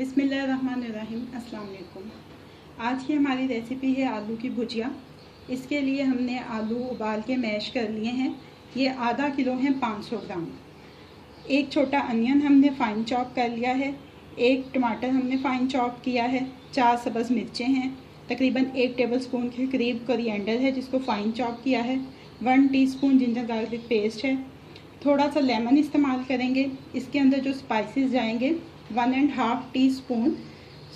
बिस्मिल्लाहिर्रहमानिर्रहीम। अस्सलाम वालेकुम। आज की हमारी रेसिपी है आलू की भुजिया। इसके लिए हमने आलू उबाल के मैश कर लिए हैं। ये आधा किलो हैं 500 ग्राम। एक छोटा अनियन हमने फ़ाइन चॉप कर लिया है। एक टमाटर हमने फ़ाइन चॉप किया है। 4 सब्ज़ मिर्चें हैं। तकरीबन 1 टेबलस्पून के करीब कोरिएंडर है जिसको फ़ाइन चॉप किया है। 1 टीस्पून जिंजर गार्लिक पेस्ट है। थोड़ा सा लेमन इस्तेमाल करेंगे। इसके अंदर जो स्पाइसेस जाएंगे 1.5 टीस्पून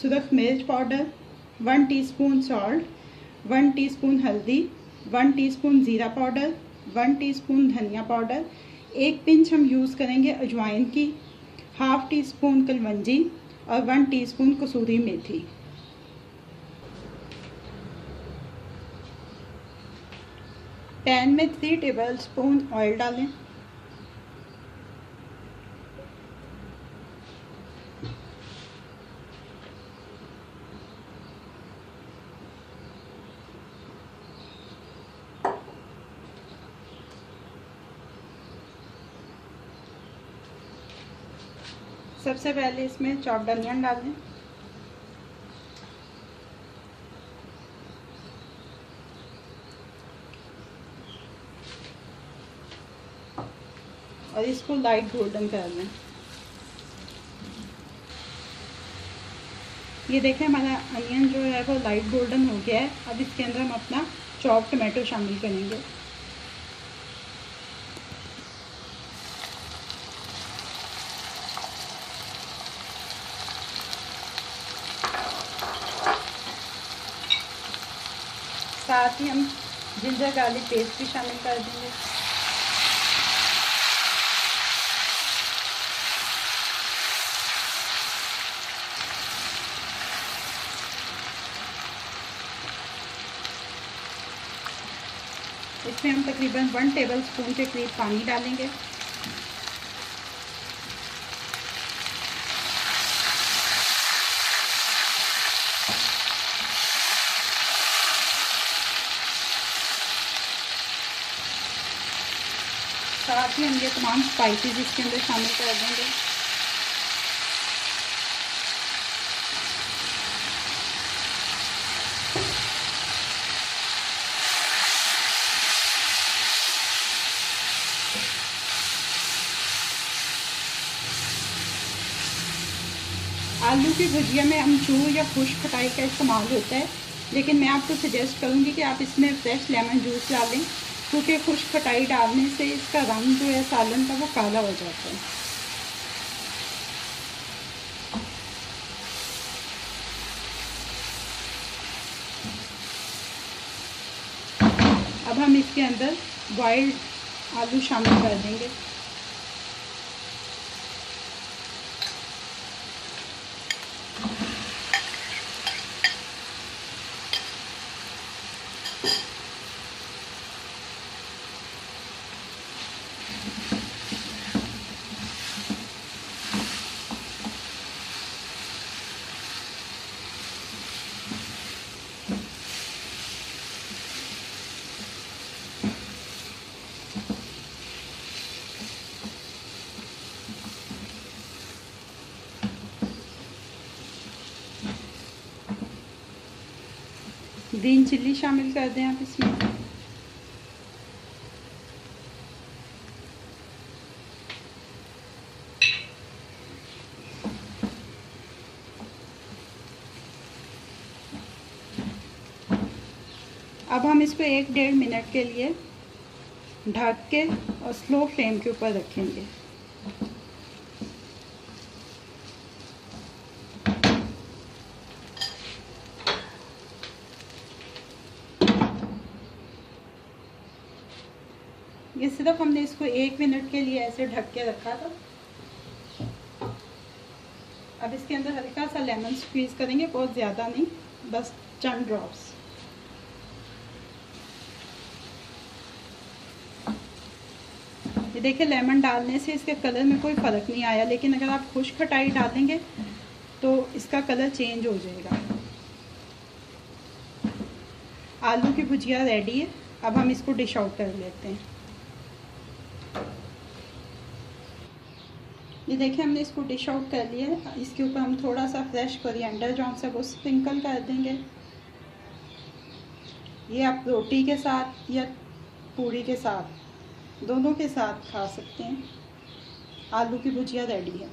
सुरख मिर्च पाउडर, 1 टीस्पून सॉल्ट, 1 टीस्पून हल्दी, 1 टीस्पून ज़ीरा पाउडर, 1 टीस्पून धनिया पाउडर, 1 पिंच हम यूज़ करेंगे अजवाइन की, हाफ़ टीस्पून कलवंजी और 1 टीस्पून कसूरी मेथी। पैन में 3 टेबलस्पून ऑयल डालें। सबसे पहले इसमें चॉप्ड अनियन डालें। और इसको लाइट गोल्डन कर लें। ये देखें हमारा अनियन जो है वो लाइट गोल्डन हो गया है। अब इसके अंदर हम अपना चॉप्ड टमाटो शामिल करेंगे। साथ ही हम जिंजर गार्लिक पेस्ट भी शामिल कर देंगे। इसमें हम तकरीबन 1 टेबलस्पून के करीब पानी डालेंगे। साथ ही हम ये तमाम स्पाइसेस इसके अंदर शामिल कर देंगे। आलू की भुजिया में अमचूर या खुश्क खटाई का इस्तेमाल होता है, लेकिन मैं आपको सजेस्ट करूँगी कि आप इसमें फ्रेश लेमन जूस डालें, क्योंकि खुश्क खटाई डालने से इसका रंग जो है सालन का वो काला हो जाता है। अब हम इसके अंदर बॉइल्ड आलू शामिल कर देंगे। ग्रीन चिल्ली शामिल कर दें आप इसमें। अब हम इसको 1-1.5 मिनट के लिए ढक के और स्लो फ्लेम के ऊपर रखेंगे। ये सिर्फ हमने इसको 1 मिनट के लिए ऐसे ढक के रखा था। अब इसके अंदर हल्का सा लेमन स्क्वीज़ करेंगे, बहुत ज़्यादा नहीं, बस चंद ड्रॉप्स। ये देखिए लेमन डालने से इसके कलर में कोई फ़र्क नहीं आया, लेकिन अगर आप खुश्क खटाई डालेंगे तो इसका कलर चेंज हो जाएगा। आलू की भुजिया रेडी है। अब हम इसको डिश आउट कर लेते हैं। ये देखिए हमने इसको डिश आउट कर लिया है। इसके ऊपर हम थोड़ा सा फ्रेश कोरिएंडर जो है वो स्प्रिंकल कर देंगे। ये आप रोटी के साथ या पूरी के साथ, दोनों के साथ खा सकते हैं। आलू की भुजिया रेडी है।